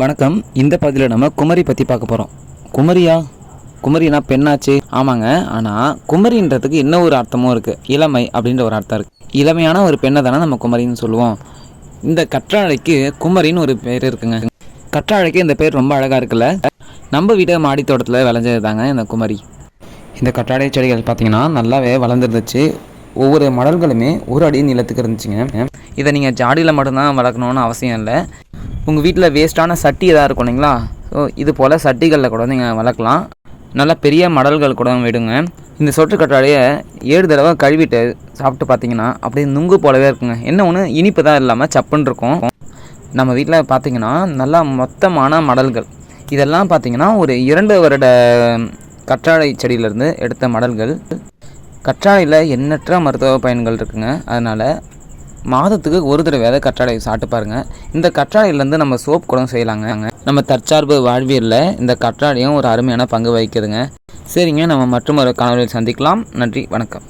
வணக்கம். இந்த பதிவில் நம்ம குமரி பற்றி பார்க்க போகிறோம். குமரியா? குமரினா பெண்ணாச்சு. ஆமாங்க. ஆனால் குமரின்றதுக்கு இன்னும் ஒரு அர்த்தமும் இருக்குது. இளமை அப்படின்ற ஒரு அர்த்தம் இருக்குது. இளமையான ஒரு பெண்ணை தானே நம்ம குமரின்னு சொல்லுவோம். இந்த கற்றாழைக்கு குமரின்னு ஒரு பேர் இருக்குங்க. கற்றாழைக்கு இந்த பேர் ரொம்ப அழகாக இருக்குல்ல. நம்ம வீட்டு மாடி தோட்டத்தில் விளைஞ்சது தாங்க இந்த குமரி. இந்த கற்றாழை செடிகள் பார்த்திங்கன்னா நல்லாவே வளர்ந்துருந்துச்சு. ஒவ்வொரு மடல்களுமே ஒரு அடி நிலத்துக்கு இருந்துச்சுங்க. இதை நீங்கள் ஜாடியில் மட்டும்தான் வளர்க்கணுன்னு அவசியம் இல்லை. உங்கள் வீட்டில் வேஸ்ட்டான சட்டி எதாவது இருக்கும் இல்லைங்களா, ஸோ இது போல் சட்டிகளில் கூட நீங்கள் வளர்க்கலாம். நல்லா பெரிய மடல்கள் கூட விடுங்க. இந்த சொட்டு கற்றாழையை 7 தடவை கழுவிட்டு சாப்பிட்டு பார்த்தீங்கன்னா அப்படியே நுங்கு போலவே இருக்குங்க. என்ன ஒன்று இனிப்பு தான் இல்லாமல் சப்புன்னு இருக்கும். நம்ம வீட்டில் பார்த்திங்கன்னா நல்லா மொத்தமான மடல்கள். இதெல்லாம் பார்த்திங்கன்னா ஒரு 2 வருட கற்றாழை செடியிலேருந்து எடுத்த மடல்கள். கற்றாழையில் எண்ணற்ற மருத்துவ பயன்கள் இருக்குங்க. அதனால் மாதத்துக்கு ஒரு தடவையாவது கற்றாழை சாப்பிட்டு பாருங்கள். இந்த கற்றாழையிலேருந்து நம்ம சோப் கூட செய்யலாங்க. நம்ம தற்சார்பு வாழ்வியலில் இந்த கற்றாழையும் ஒரு அருமையான பங்கு வகிக்குதுங்க. சரிங்க, நம்ம மற்றும் ஒரு காணொலியில் சந்திக்கலாம். நன்றி, வணக்கம்.